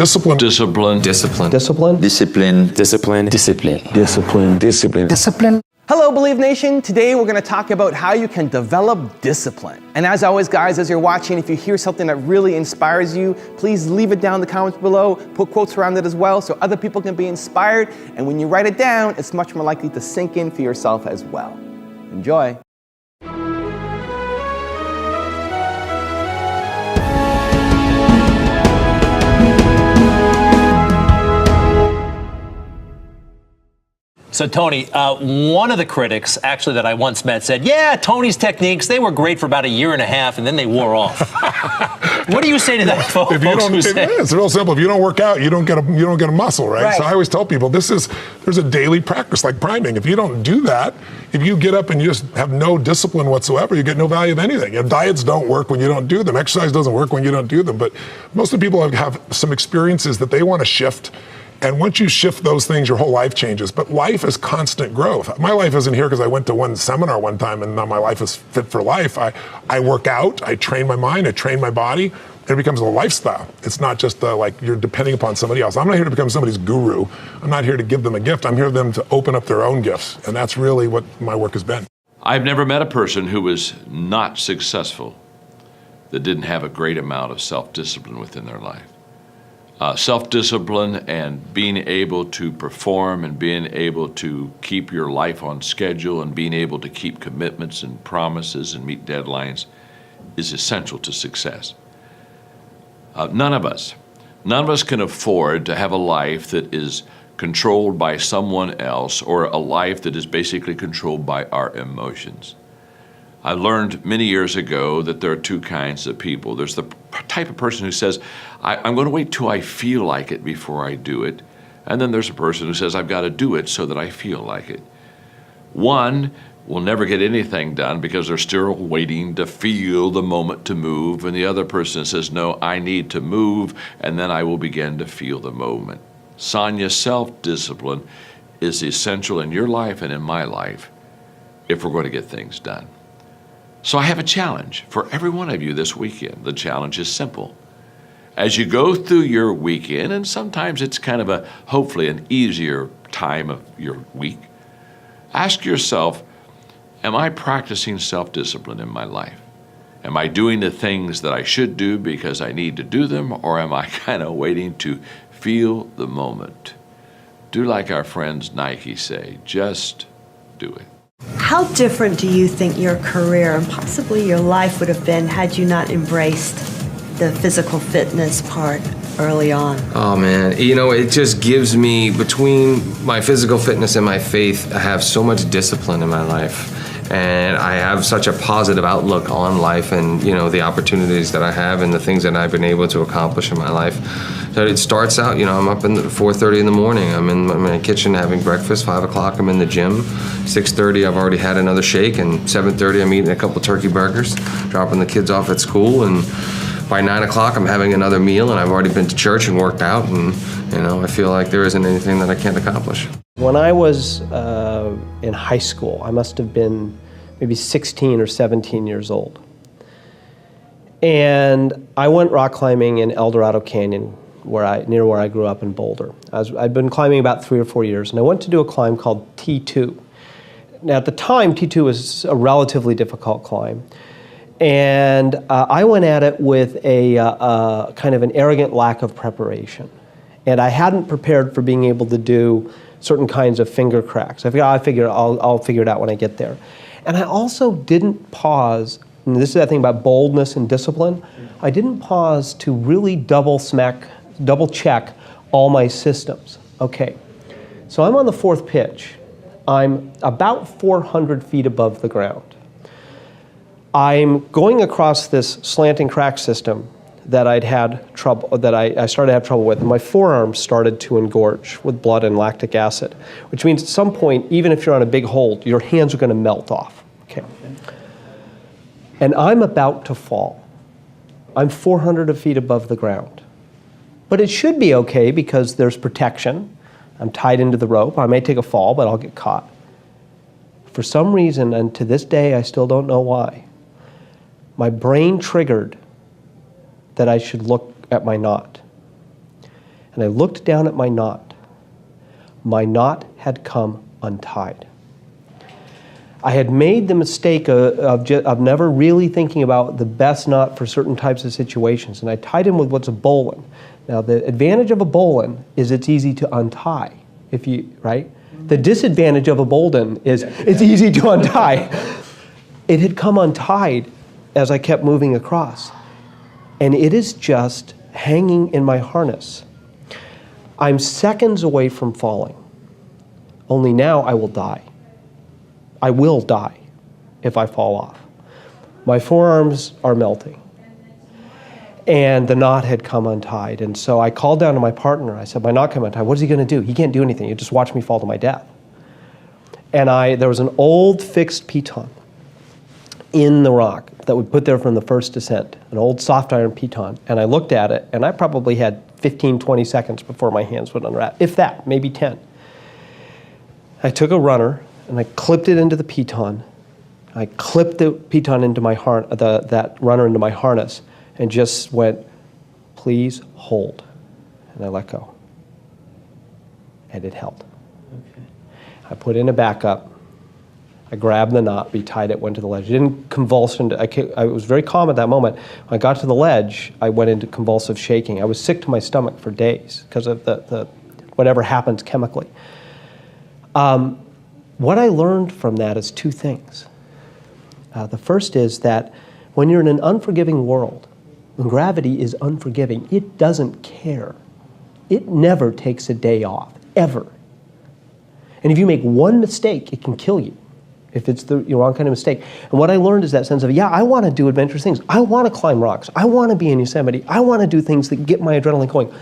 Discipline. Discipline. Discipline. Discipline. Discipline. Discipline. Discipline. Discipline. Discipline. Discipline. Hello, Believe Nation. Today we're going to talk about how you can develop discipline. And as always, guys, as you're watching, if you hear something that really inspires you, please leave it down in the comments below. Put quotes around it as well so other people can be inspired. And when you write it down, it's much more likely to sink in for yourself as well. Enjoy. So Tony, one of the critics actually that I once met said, yeah, Tony's techniques, they were great for about a year and a half and then they wore off. What do you say to that, folks? It's real simple. If you don't work out, you don't get a muscle, right? So I always tell people there's a daily practice like priming. If you don't do that, if you get up and you just have no discipline whatsoever, you get no value of anything. Your diets don't work when you don't do them. Exercise doesn't work when you don't do them. But most of the people have some experiences that they want to shift. And once you shift those things, your whole life changes. But life is constant growth. My life isn't here because I went to one seminar one time and now my life is fit for life. I work out, I train my mind, I train my body, and it becomes a lifestyle. It's not just like you're depending upon somebody else. I'm not here to become somebody's guru. I'm not here to give them a gift. I'm here for them to open up their own gifts. And that's really what my work has been. I've never met a person who was not successful that didn't have a great amount of self-discipline within their life. Self-discipline and being able to perform and being able to keep your life on schedule and being able to keep commitments and promises and meet deadlines is essential to success. None of us can afford to have a life that is controlled by someone else or a life that is basically controlled by our emotions. I learned many years ago that there are two kinds of people. There's the type of person who says, I'm going to wait till I feel like it before I do it. And then there's a person who says, I've got to do it so that I feel like it. One will never get anything done because they're still waiting to feel the moment to move. And the other person says, no, I need to move, and then I will begin to feel the moment. Sonia, self-discipline is essential in your life and in my life if we're going to get things done. So I have a challenge for every one of you this weekend. The challenge is simple. As you go through your weekend, and sometimes it's kind of hopefully an easier time of your week, ask yourself, am I practicing self-discipline in my life? Am I doing the things that I should do because I need to do them, or am I kind of waiting to feel the moment? Do like our friends Nike say, just do it. How different do you think your career and possibly your life would have been had you not embraced the physical fitness part early on? Oh man, it just gives me, between my physical fitness and my faith, I have so much discipline in my life. And I have such a positive outlook on life and, the opportunities that I have and the things that I've been able to accomplish in my life. So it starts out, I'm up at 4:30 in the morning. I'm in my kitchen having breakfast. 5 o'clock, I'm in the gym. 6:30, I've already had another shake. And 7:30, I'm eating a couple turkey burgers, dropping the kids off at school. And by 9 o'clock, I'm having another meal. And I've already been to church and worked out. And, I feel like there isn't anything that I can't accomplish. When I was in high school, I must have been maybe 16 or 17 years old. And I went rock climbing in El Dorado Canyon, near where I grew up in Boulder. I'd been climbing about 3 or 4 years, and I went to do a climb called T2. Now at the time, T2 was a relatively difficult climb. And I went at it with a kind of an arrogant lack of preparation. And I hadn't prepared for being able to do certain kinds of finger cracks. I'll figure it out when I get there. And I also didn't pause, and this is that thing about boldness and discipline, I didn't pause to really double check all my systems. Okay, so I'm on the 4th pitch. I'm about 400 feet above the ground. I'm going across this slanting crack system that I started to have trouble with, and my forearms started to engorge with blood and lactic acid, which means at some point, even if you're on a big hold, your hands are going to melt off. Okay. And I'm about to fall. I'm 400 feet above the ground. But it should be okay because there's protection. I'm tied into the rope. I may take a fall, but I'll get caught. For some reason, and to this day, I still don't know why, my brain triggered that I should look at my knot. and I looked down at my knot. My knot had come untied. I had made the mistake of never really thinking about the best knot for certain types of situations, and I tied him with what's a bowline. Now, the advantage of a bowline is it's easy to untie, right? The disadvantage of a bowline is it's easy to untie. It had come untied as I kept moving across, and it is just hanging in my harness. I'm seconds away from falling, only now I will die. I will die if I fall off. My forearms are melting. And the knot had come untied. And so I called down to my partner. I said, my knot came untied. What is he going to do? He can't do anything. He'll just watch me fall to my death. And there was an old fixed piton in the rock that we put there from the first descent, an old soft iron piton. And I looked at it, and I probably had 15, 20 seconds before my hands would unwrap, if that, maybe 10. I took a runner, and I clipped it into the piton. I clipped the piton into my that runner into my harness, and just went, please hold. And I let go. And it held. Okay. I put in a backup. I grabbed the knot, retied it, went to the ledge. It didn't convulse. I was very calm at that moment. When I got to the ledge, I went into convulsive shaking. I was sick to my stomach for days because of the whatever happens chemically. What I learned from that is two things. The first is that when you're in an unforgiving world, when gravity is unforgiving, it doesn't care. It never takes a day off, ever. And if you make one mistake, it can kill you if it's the wrong kind of mistake. And what I learned is that sense of, I want to do adventurous things. I want to climb rocks. I want to be in Yosemite. I want to do things that get my adrenaline going.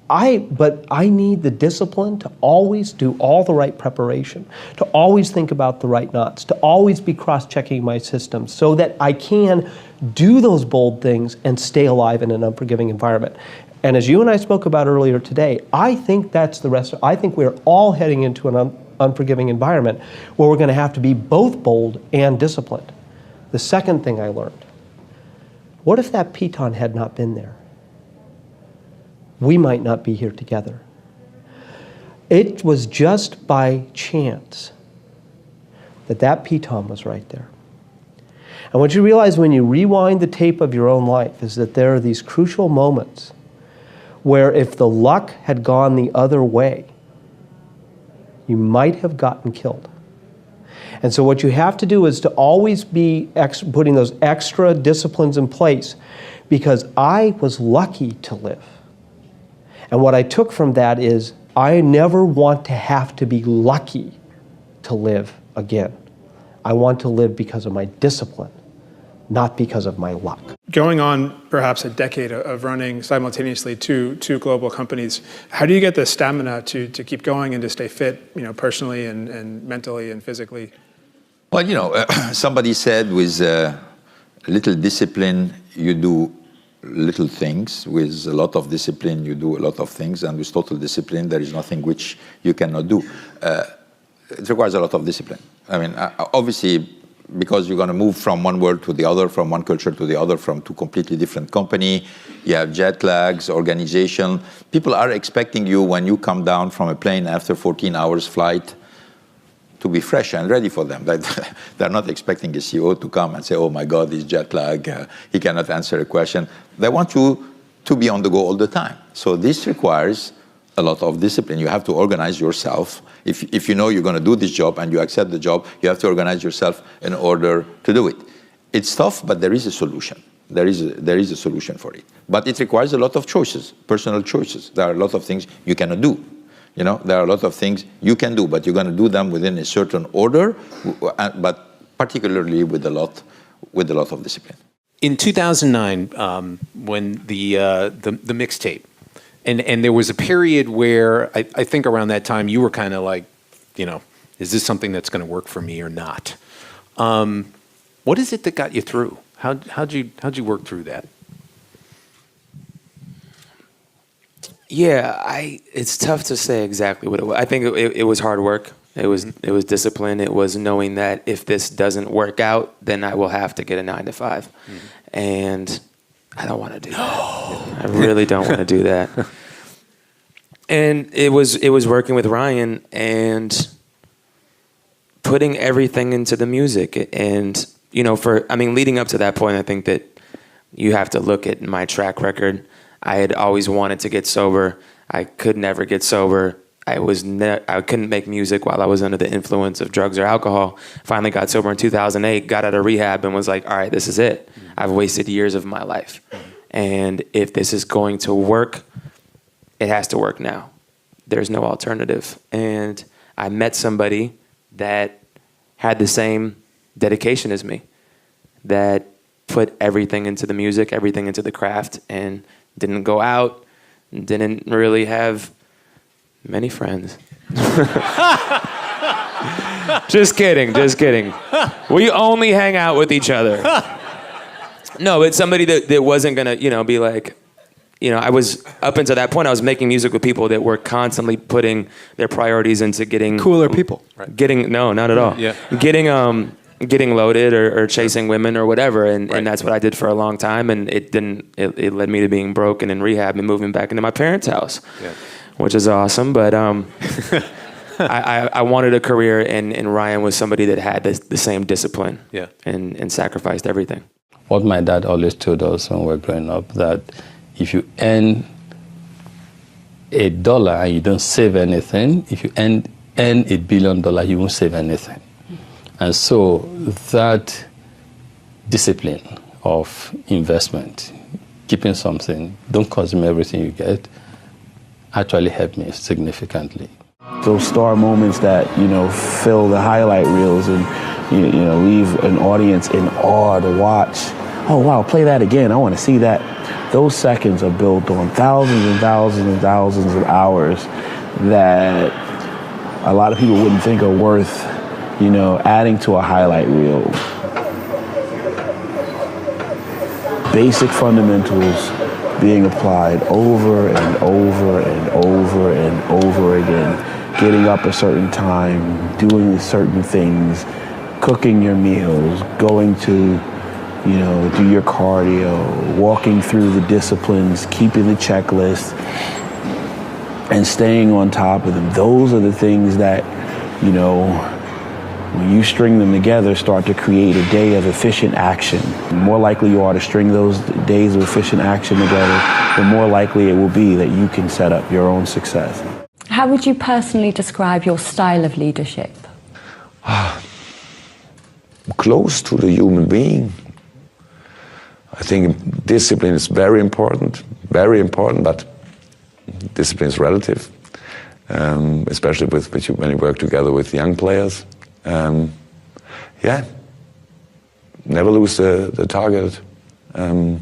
But I need the discipline to always do all the right preparation, to always think about the right knots, to always be cross-checking my system so that I can do those bold things and stay alive in an unforgiving environment. And as you and I spoke about earlier today, I think that's the rest. I think we're all heading into an unforgiving environment where we're going to have to be both bold and disciplined. The second thing I learned, what if that piton had not been there? We might not be here together. It was just by chance that piton was right there. And what you realize when you rewind the tape of your own life is that there are these crucial moments where if the luck had gone the other way, you might have gotten killed. And so what you have to do is to always be putting those extra disciplines in place, because I was lucky to live. And what I took from that is I never want to have to be lucky to live again. I want to live because of my discipline, not because of my luck. Going on perhaps a decade of running simultaneously two global companies, how do you get the stamina to keep going and to stay fit, personally and mentally and physically? Well, somebody said with little discipline, you do little things. With a lot of discipline, you do a lot of things. And with total discipline, there is nothing which you cannot do. It requires a lot of discipline. I mean, obviously, because you're going to move from one world to the other, from one culture to the other, from two completely different companies. You have jet lags, organization. People are expecting you when you come down from a plane after 14 hours flight to be fresh and ready for them. They're not expecting a CEO to come and say, oh my God, he's jet lag, he cannot answer a question. They want you to be on the go all the time. So this requires a lot of discipline. You have to organize yourself. If you know you're going to do this job and you accept the job, you have to organize yourself in order to do it. It's tough, but there is a solution. There is a solution for it. But it requires a lot of choices, personal choices. There are a lot of things you cannot do. There are a lot of things you can do, but you're going to do them within a certain order, but particularly with a lot of discipline. In 2009, when the mixtape, and there was a period where I think around that time you were kind of like, is this something that's going to work for me or not? What is it that got you through? How'd you work through that? Yeah, it's tough to say exactly what it was. I think it was hard work. It was discipline. It was knowing that if this doesn't work out, then I will have to get a 9-to-5. Mm-hmm. And I don't want to do that. I really don't want to do that. And it was working with Ryan and putting everything into the music. And, you know, leading up to that point, I think that you have to look at my track record. I had always wanted to get sober. I could never get sober. I couldn't make music while I was under the influence of drugs or alcohol. Finally got sober in 2008, got out of rehab and was like, all right, this is it. I've wasted years of my life. And if this is going to work, it has to work now. There's no alternative. And I met somebody that had the same dedication as me, that put everything into the music, everything into the craft, and didn't go out, didn't really have many friends. Just kidding. We only hang out with each other. No, it's somebody that wasn't gonna, be like, I was, up until that point, I was making music with people that were constantly putting their priorities into getting Cooler people. Right. No, not at all. Yeah. Getting loaded or chasing women or whatever, and that's what I did for a long time, and it led me to being broke and in rehab and moving back into my parents' house, which is awesome. But I wanted a career, and Ryan was somebody that had the same discipline, and sacrificed everything. What my dad always told us when we were growing up, that if you earn $1 and you don't save anything, if you earn $1 billion, you won't save anything. And so that discipline of investment, keeping something, don't consume everything you get, actually helped me significantly. Those star moments that, fill the highlight reels and, leave an audience in awe to watch. Oh, wow, play that again. I want to see that. Those seconds are built on thousands and thousands and thousands of hours that a lot of people wouldn't think are worth, adding to a highlight reel. Basic fundamentals being applied over and over and over and over again. Getting up a certain time, doing certain things, cooking your meals, going to, do your cardio, walking through the disciplines, keeping the checklist, and staying on top of them. Those are the things that, when you string them together, start to create a day of efficient action. The more likely you are to string those days of efficient action together, the more likely it will be that you can set up your own success. How would you personally describe your style of leadership? Close to the human being. I think discipline is very important, but discipline is relative, especially when you work together with young players. Never lose the target. I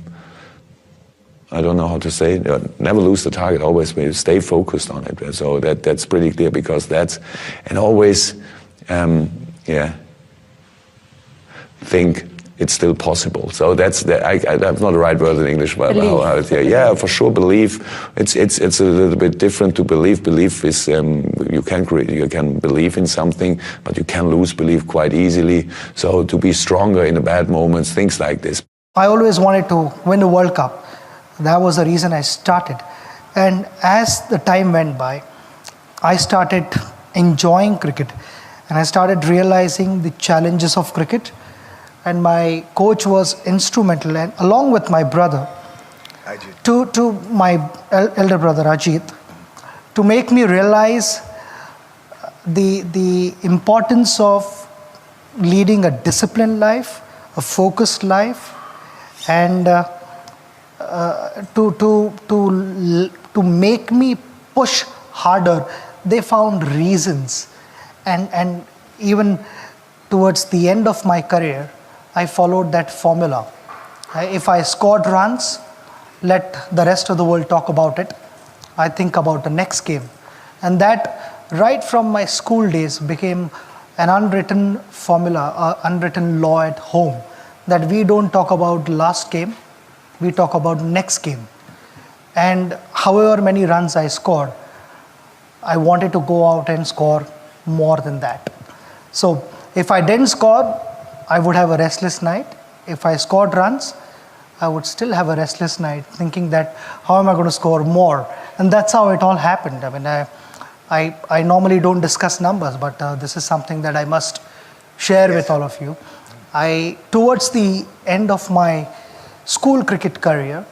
don't know how to say it. Never lose the target, always stay focused on it. So that's pretty clear, because and always, think it's still possible. So that's not the right word in English, but for sure, belief. It's a little bit different to belief. Belief is you can believe in something, but you can lose belief quite easily. So to be stronger in the bad moments, things like this. I always wanted to win the World Cup. That was the reason I started. And as the time went by, I started enjoying cricket, and I started realizing the challenges of cricket. And my coach was instrumental, and along with my brother, to my elder brother Ajit, to make me realize the importance of leading a disciplined life, a focused life, and to make me push harder. They found reasons, and even towards the end of my career, I followed that formula. If I scored runs, let the rest of the world talk about it. I think about the next game. And that, right from my school days, became an unwritten formula, an unwritten law at home, that we don't talk about last game, we talk about next game. And however many runs I scored, I wanted to go out and score more than that. So if I didn't score, I would have a restless night. If I scored runs, I would still have a restless night thinking that how am I going to score more? And that's how it all happened. I mean, I normally don't discuss numbers, but this is something that I must share with all of you. Towards the end of my school cricket career,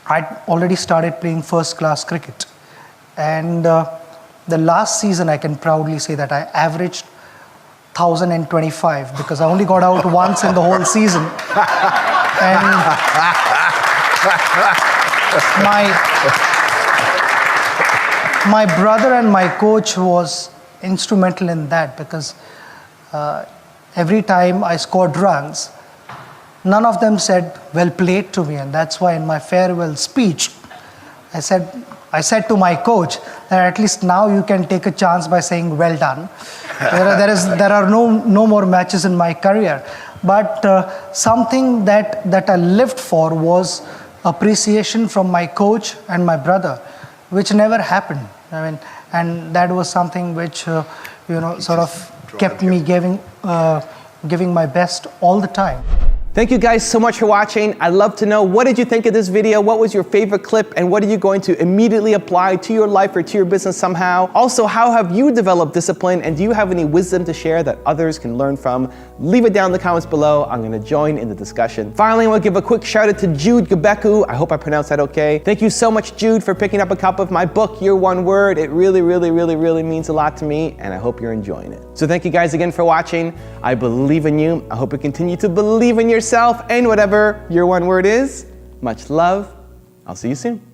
I'd already started playing first class cricket. And the last season, I can proudly say that I averaged 1,025 because I only got out once in the whole season. And my brother and my coach was instrumental in that because every time I scored runs, none of them said, well played to me. And that's why in my farewell speech, I said to my coach that at least now you can take a chance by saying well done. There are no more matches in my career. But something that I lived for was appreciation from my coach and my brother, which never happened. I mean, and that was something which sort of kept me giving my best all the time. Thank you guys so much for watching. I'd love to know, what did you think of this video? What was your favorite clip? And what are you going to immediately apply to your life or to your business somehow? Also, how have you developed discipline? And do you have any wisdom to share that others can learn from? Leave it down in the comments below. I'm gonna join in the discussion. Finally, I want to give a quick shout out to Jude Gabeku. I hope I pronounced that okay. Thank you so much, Jude, for picking up a copy of my book, Your One Word. It really, really, really, really means a lot to me, and I hope you're enjoying it. So thank you guys again for watching. I believe in you. I hope you continue to believe in yourself and whatever your one word is. Much love. I'll see you soon.